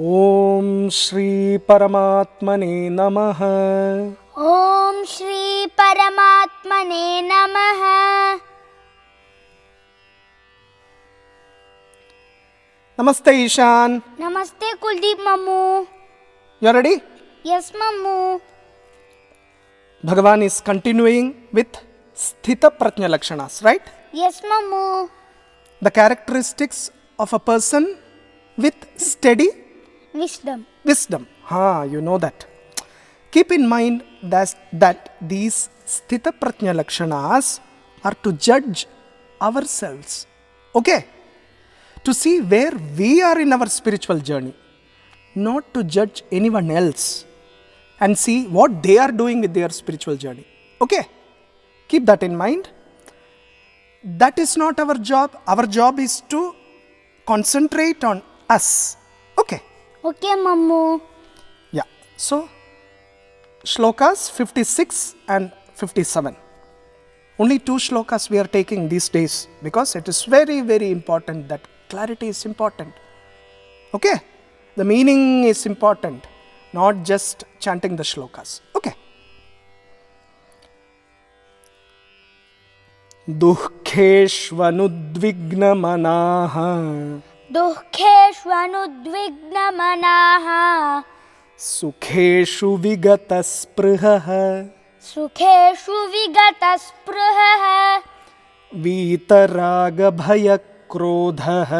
ओम श्री परमात्मने नमः। ओम श्री परमात्मने नमः। नमस्ते ईशान। नमस्ते कुलदीप मम्मू। You are ready? यस मम्मू। Bhagavan is continuing with Sthita Prajna Lakshanas, right? Yes मम्मू। The characteristics of a person with steady wisdom. wisdom. You know that. Keep in mind that these Sthita Prajna Lakshanas are to judge ourselves. Okay? To see where we are in our spiritual journey, not to judge anyone else and see what they are doing with their spiritual journey. Okay? Keep that in mind. That is not our job. Our job is to concentrate on us. Okay? Okay मम्मू। Yeah. So, shlokas 56 and 57. Only 2 shlokas we are taking these days because it is very, very important that clarity is important. Okay? The meaning is important, not just chanting the shlokas. Okay? दुःखेष्वनुद्विग्नमनाः दुःखेष्वनुद्विग्नमनाः सुखेषु विगतस्पृहः सुखेषु विगतस्पृहः वीतरागभयक्रोधः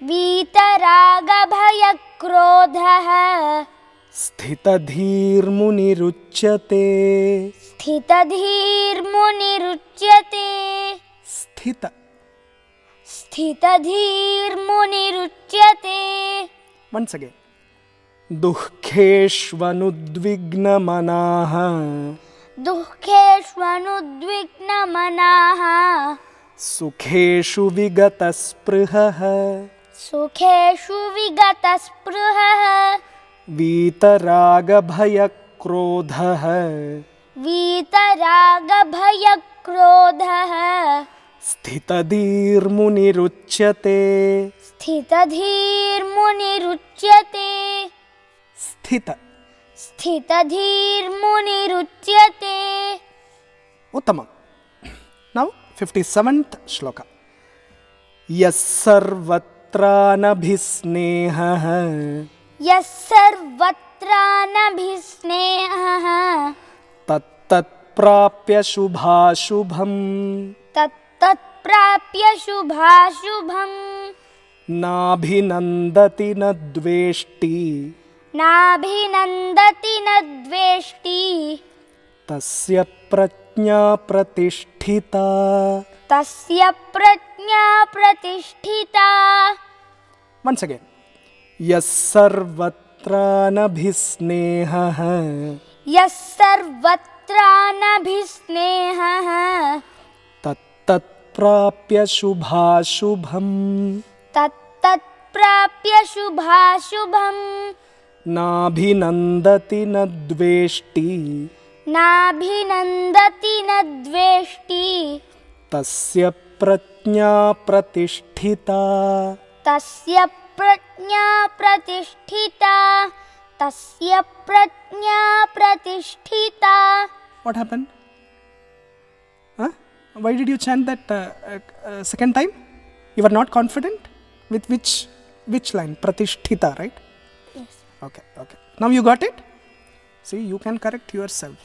वीतरागभयक्रोधः स्थितधीर्मुनिरुच्यते स्थितधीर्मुनिरुच्यते स्थितधीर्मुनिरुच्यते Once again. दुःखेष्वनुद्विग्नमनाः दुःखेष्वनुद्विग्नमनाः सुखेषु विगतस्पृहः सुखेषु विगतस्पृहः वीतरागभयक्रोधः वीतरागभयक्रोधः स्थितधीर्मुनिरुच्यते स्थितधीर्मुनिरुच्यते स्थितधीर्मुनिरुच्यते उत्तमम्. Now 57th shloka. यः सर्वत्रानभिस्नेहः यः सर्वत्रानभिस्नेहः तत्तत्प्राप्य शुभाशुभम् तत्तत्प्राप्य शुभाशुभम् नाभिनन्दति न द्वेष्टि नाभिनन्दति न द्वेष्टि तस्य प्रज्ञा प्रतिष्ठिता तस्य प्रज्ञा प्रतिष्ठिता. Once again. यः सर्वत्रानभिस्नेहः यः सर्वत्रानभिस्नेहः तत्तत्प्राप्य शुभाशुभम् तत्तत्प्राप्य शुभाशुभम् नाभिनन्दति न द्वेष्टि नाभिनन्दति न द्वेष्टि तस्य प्रज्ञा प्रतिष्ठिता तस्य प्रज्ञा प्रतिष्ठिता तस्य प्रज्ञा प्रतिष्ठिता. What happened? Why did you chant that second time? You were not confident? With which line? Pratisthita, right? Yes. Okay. Now you got it? See, you can correct yourself.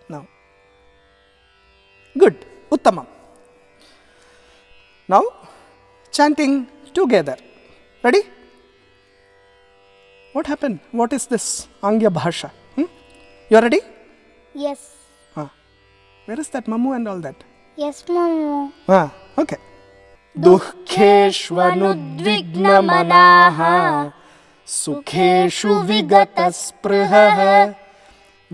Now. Good. Uttamam. Now, chanting together. Ready? What happened? What is this Angya Bhasha? You are ready? Yes. Where is that Mamu and all that? Yes, Mamu. Okay. दुःखेष्वनुद्विग्नमनाः सुखेषु विगतस्पृहः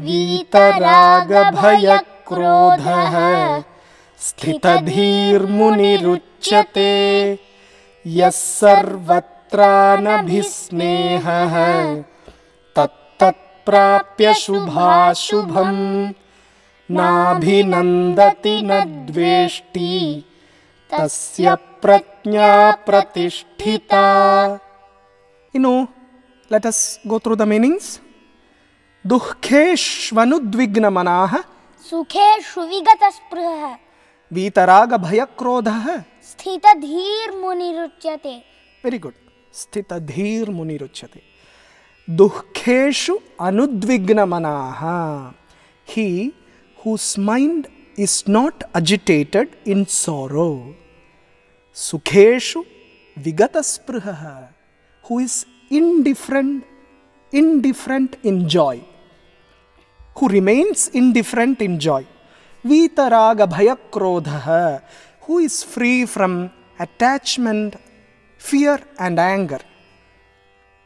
वीतरागभयक्रोधः स्थितधीर्मुनिरुच्यते यः सर्वत्रानभिस्नेहः तत्तत्प्राप्य शुभाशुभम् नाभिनन्दति न द्वेष्टि तस्य प्रज्ञा प्रतिष्ठिता. You know, Let us go through the meanings. Dukheshvanudvignamanaha सुखेषु विगतस्पृहः वीतरागभयक्रोधः. स्थितधीर्मुनिरुच्यते. Very good. Sthitadhir-muniruchyate. Dukheshu anudvignamanaha. He whose mind is not agitated in sorrow. Sukheshu vigataspruhaha. Who is indifferent in joy. Who remains indifferent in joy. Vitaraga bhayakrodha. Who is free from attachment, fear and anger.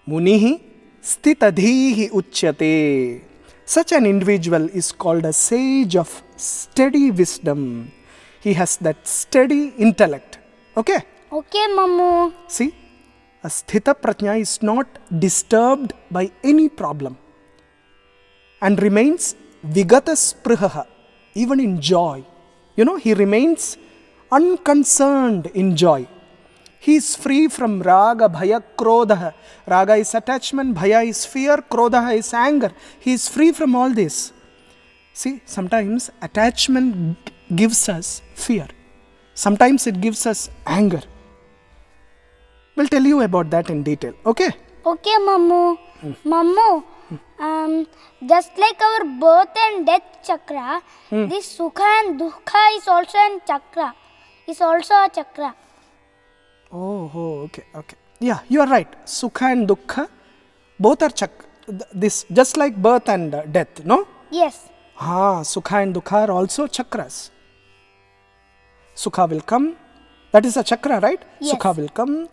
Munihi stitadhihi uchyate. Such an individual is called a sage of steady wisdom. He has that steady intellect. Okay? Okay, Mammu. See, a sthita prajna is not disturbed by any problem and remains vigata sprihaha, even in joy. You know, he remains unconcerned in joy. He is free from raga, bhaya, krodha. Raga is attachment, bhaya is fear, krodha is anger. He is free from all this. See, sometimes attachment gives us fear. Sometimes it gives us anger. We'll tell you about that in detail. Okay? Okay, Mammu. Mammu, just like our birth and death chakra, this sukha and dukkha is also a chakra. Is also a chakra. Oh, okay. Yeah, you are right. Sukha and dukkha, both are this just like birth and death, no? Yes. Sukha and dukkha are also chakras. Sukha will come. That is a chakra, right? Yes. Sukha will come.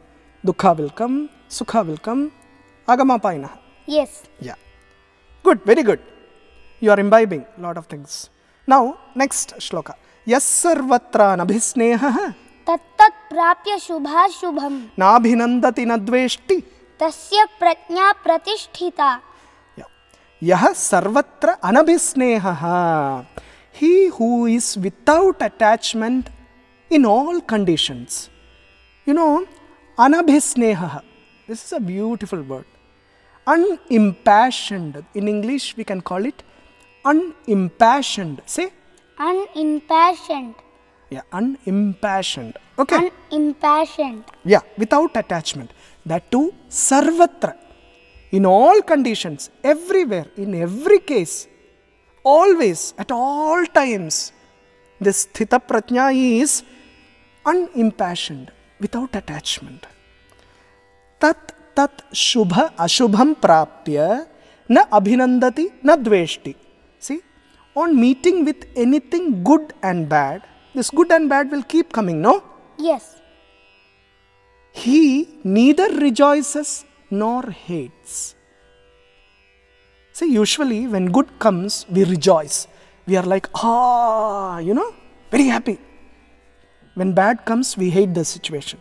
Dukkha will come. Sukha will come. Agamapainaha. Yes. Yeah. Good, very good. You are imbibing a lot of things. Now, next shloka. Yas sarvatra nabhisneha Tattat prapya shubha shubham. nabhinandati nadveshti. Tasya prajna pratisthita. Yah sarvatra anabhisneha. He who is without attachment in all conditions. You know, anabhisneha. This is a beautiful word. Unimpassioned. In English, we can call it unimpassioned. Say? Unimpassioned. Yeah, unimpassioned. Okay? Unimpassioned. Yeah, without attachment. That too, sarvatra. In all conditions, everywhere, in every case, always, at all times, this sthita prajna is unimpassioned, without attachment. Tat shubha ashubham prapya na abhinandati na dveshti. See, on meeting with anything good and bad, this good and bad will keep coming, no? Yes. He neither rejoices nor hates. See, usually when good comes, we rejoice. We are like, very happy. When bad comes, we hate the situation.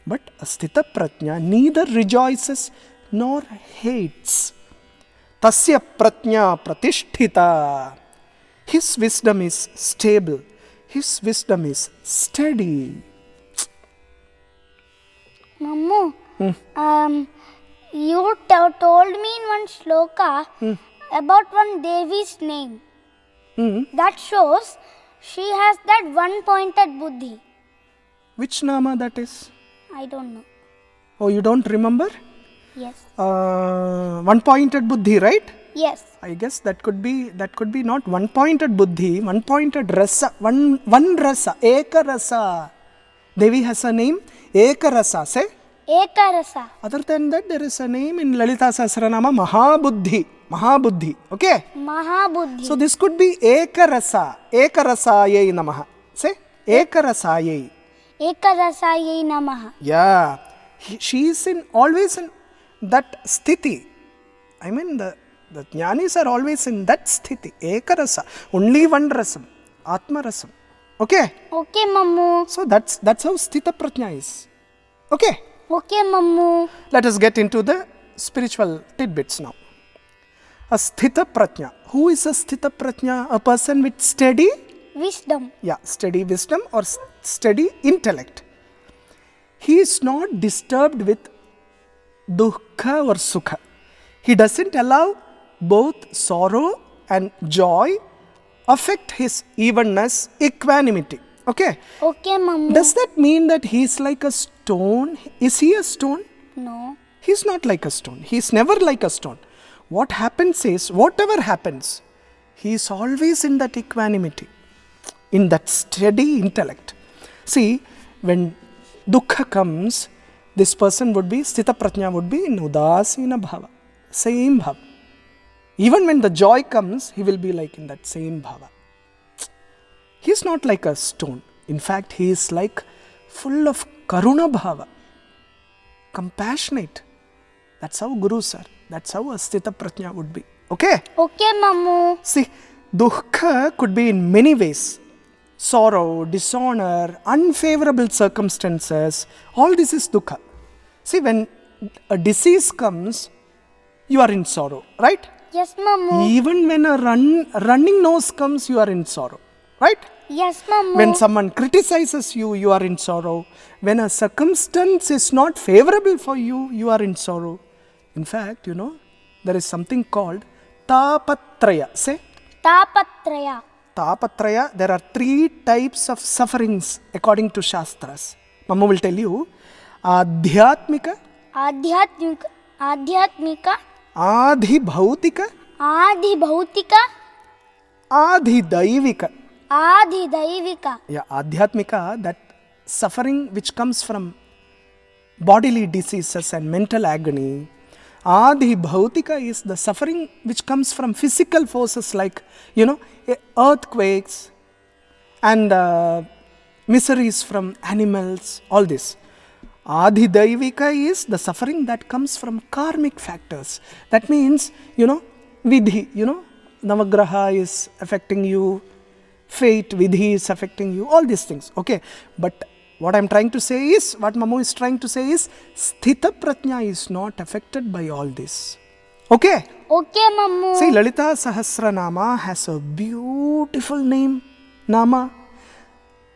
But a sthita prajna neither rejoices nor hates. Tasya prajna pratisthita. His wisdom is stable. His wisdom is steady. Mammu, you told me in one shloka about one Devi's name. That shows she has that one-pointed buddhi. Which nama that is? I don't know. Oh, you don't remember? Yes. One-pointed buddhi, right? Yes. I guess that could be not one-pointed buddhi, one-pointed rasa, one rasa, eka rasa. Devi has a name, eka rasa. Say? Eka rasa. Other than that, there is a name in Lalita Sahasranama, Mahabuddhi. Okay? Mahabuddhi. So this could be eka rasayai namaha. Say? Eka rasayai. Eka rasayai namaha. Yeah. She is always in that sthiti. I mean, the jnanis are always in that sthiti. Eka rasa. Only one rasam. Atma rasam. Okay? Okay, Mammu. So that's how sthita prajna is. Okay? Okay, Mammu. Let us get into the spiritual tidbits now. A sthita prajna. Who is a sthita prajna? A person with steady? Wisdom. Yeah, steady wisdom or steady intellect. He is not disturbed with dukkha or sukha. He doesn't allow both sorrow and joy affect his evenness, equanimity. Okay? Okay, Mammu. Does that mean that he's like a stone? Is he a stone? No. He's not like a stone. He's never like a stone. What happens is, whatever happens, he's always in that equanimity, in that steady intellect. See, when dukkha comes, this person would be, sthita prajna would be in udasina bhava, same bhava. Even when the joy comes, he will be like in that same bhava. He's not like a stone. In fact, he is like full of karuna bhava, compassionate. That's how gurus are. That's how a sthita prajna would be. Okay? Okay, Mammu. See, dukkha could be in many ways. Sorrow, dishonor, unfavorable circumstances, all this is dukkha. See, when a disease comes, you are in sorrow, right? Yes, Mammu. Even when a running nose comes, you are in sorrow, right? Yes, Mammu. When someone criticizes you, you are in sorrow. When a circumstance is not favorable for you, you are in sorrow. In fact, there is something called tapatraya. Say, Tapatraya. tapatraya. There are 3 types of sufferings according to Shastras. Mamma will tell you. Adhyatmika, Adhyatmika, adhibhautika, Adhibhautika, adhidaivika. Adhidaivika. Yeah, adhyatmika, that suffering which comes from bodily diseases and mental agony. Adhibhautika is the suffering which comes from physical forces like, earthquakes and miseries from animals, all this. Adhidaivika is the suffering that comes from karmic factors. That means, vidhi, Navagraha is affecting you, fate, vidhi is affecting you, all these things. Okay, but what I'm trying to say is, what Mammu is trying to say is, sthita prajna is not affected by all this. Okay? Okay, Mammu. See, Lalita Sahasranama has a beautiful name, Nama.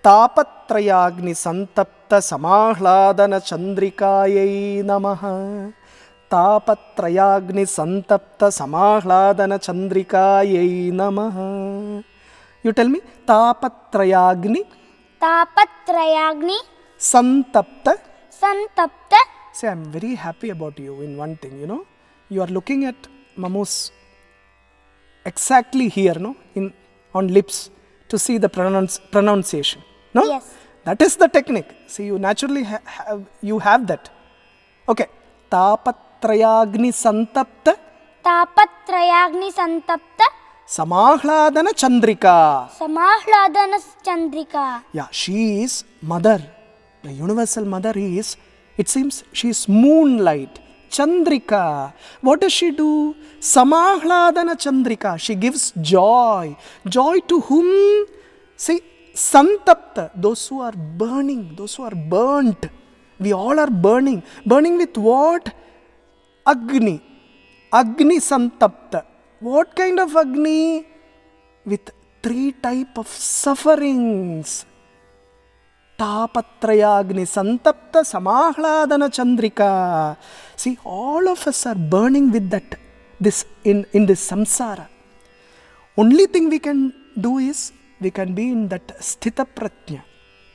Tapatrayagni santapta samahladana chandrikayai namaha. Tapatrayagni santapta samahladana chandrikayai namaha. You tell me, tapatrayagni Tapatrayagni santapta. Santapta. Say, I'm very happy about you in one thing, You are looking at Mammu's exactly here, on lips to see the pronunciation. No? Yes. That is the technique. See, you naturally you have that. Okay. Tapatrayagni santapta Tapatrayagni Santapta samahladana chandrika. Samahladana Chandrika. Yeah, she is mother. The universal mother is, it seems, she is moonlight. Chandrika. What does she do? Samahladana Chandrika. She gives joy. Joy to whom? See, santapta, those who are burning, those who are burnt. We all are burning. Burning with what? Agni. Agni santapta. What kind of Agni? With 3 types of sufferings. Tapatrayagni santapta samahladana chandrika. See, all of us are burning with that, in this samsara. Only thing we can do is, we can be in that sthita prajna,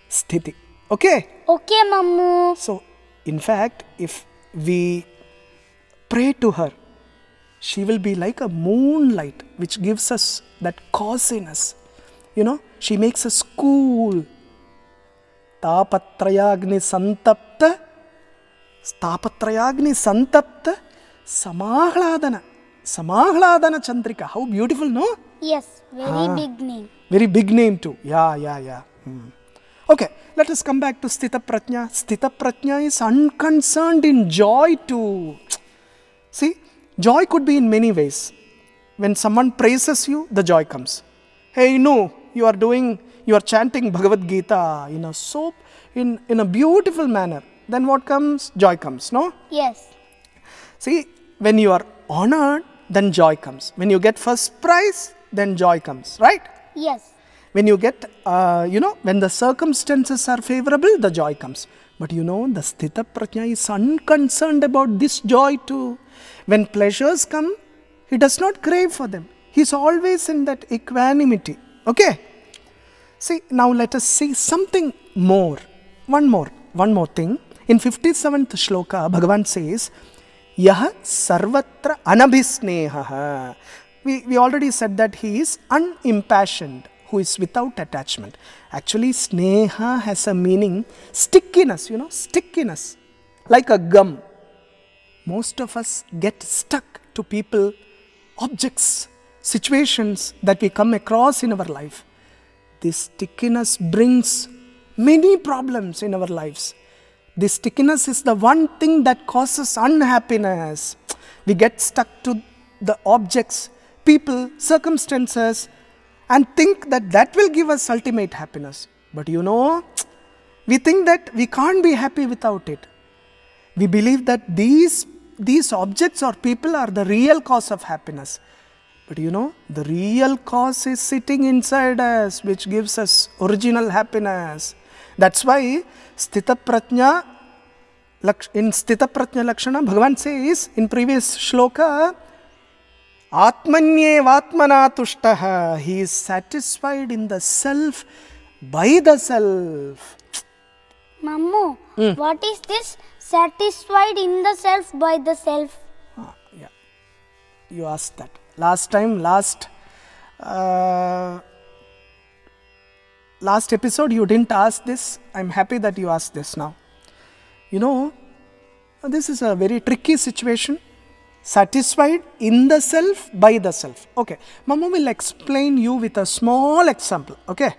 sthiti. Okay? Okay, Mammu. So, in fact, if we pray to her, she will be like a moonlight which gives us that coziness. She makes us cool. Tapatrayagni santapta samahladana chandrika. How beautiful, no? Yes, very big name. Very big name too. Yeah. Okay, let us come back to sthita prajna. Sthita prajna is unconcerned in joy too. See, joy could be in many ways. When someone praises you, the joy comes. Hey, you are chanting Bhagavad Gita in a beautiful manner. Then what comes? Joy comes, no? Yes. See, when you are honored, then joy comes. When you get first prize, then joy comes, right? Yes. When you get, when the circumstances are favorable, the joy comes. But the sthita prajna is unconcerned about this joy too. When pleasures come, he does not crave for them. He's always in that equanimity. Okay? See, now let us see something more. One more thing. In 57th shloka, Bhagavan says, Yaha sarvatra anabhisneha. We already said that he is unimpassioned, who is without attachment. Actually, sneha has a meaning, stickiness, stickiness, like a gum. Most of us get stuck to people, objects, situations that we come across in our life. This stickiness brings many problems in our lives. This stickiness is the one thing that causes unhappiness. We get stuck to the objects, people, circumstances, and think that will give us ultimate happiness. But we think that we can't be happy without it. We believe that these objects or people are the real cause of happiness. But the real cause is sitting inside us, which gives us original happiness. That's why in Sthita Prajna Lakshana, Bhagavan says in previous shloka, Atmanyevatmana tushtaha. He is satisfied in the self, by the self. Mammu, what is this satisfied in the self, by the self? Yeah, you asked that. Last episode you didn't ask this. I'm happy that you asked this now. This is a very tricky situation. Satisfied in the self, by the self. Okay, Mama will explain you with a small example. Okay,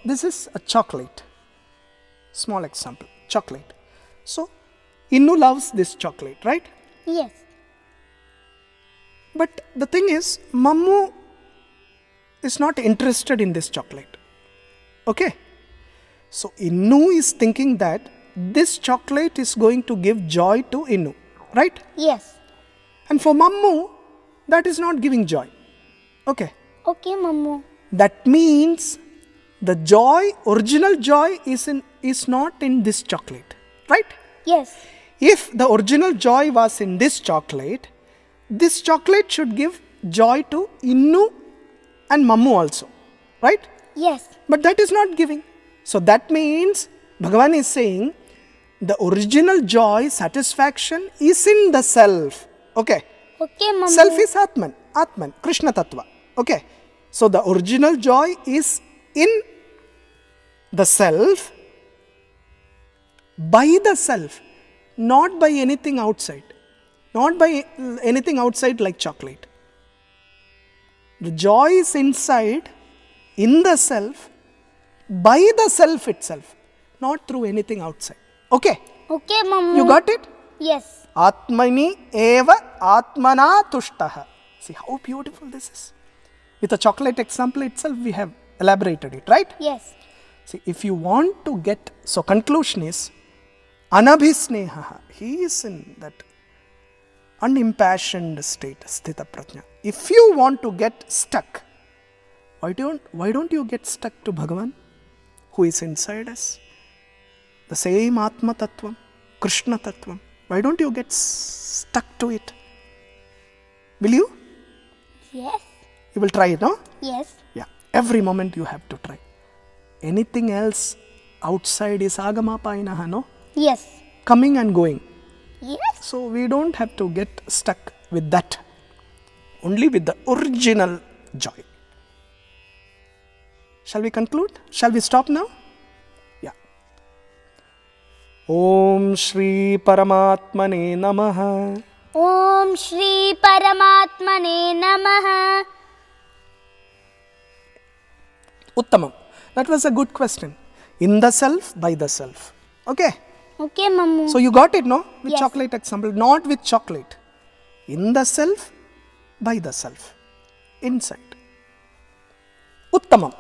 this is a chocolate. Small example, chocolate. So, Innu loves this chocolate, right? Yes. But the thing is, Mammu is not interested in this chocolate. Okay? So, Innu is thinking that this chocolate is going to give joy to Innu. Right? Yes. And for Mammu, that is not giving joy. Okay? Okay, Mammu. That means the joy, original joy is not in this chocolate. Right? Yes. If the original joy was in this chocolate should give joy to Innu and Mammu also. Right? Yes. But that is not giving. So that means Bhagavan is saying the original joy, satisfaction is in the self. Okay? Okay, Mammu. Self is Atman, Krishna Tattva. Okay? So the original joy is in the self, by the self, not by anything outside. Not by anything outside like chocolate. The joy is inside, in the self, by the self itself, not through anything outside. Okay? Okay, Mammu. You got it? Yes. Atmani eva atmana tushtaha. See how beautiful this is. With a chocolate example itself, we have elaborated it, right? Yes. See, if you want to get, so conclusion is, anabhisneha. He is in that unimpassioned state, sthita prajna. If you want to get stuck, why don't you get stuck to Bhagavan, who is inside us? The same Atma Tattvam, Krishna Tattvam. Why don't you get stuck to it? Will you? Yes. You will try it, no? Yes. Yeah. Every moment you have to try. Anything else outside is agama painaha, no? Yes. Coming and going. Yes. So we don't have to get stuck with that. Only with the original joy. Shall we conclude? Shall we stop now? Yeah. Om Shri Paramatmane Namaha. Om Shri Paramatmane Namaha. Uttamam. That was a good question. In the self, by the self. Okay. Okay, Mammu. So you got it, no? With Yes. chocolate example. Not with chocolate. In the self, by the self. Inside. Uttamam.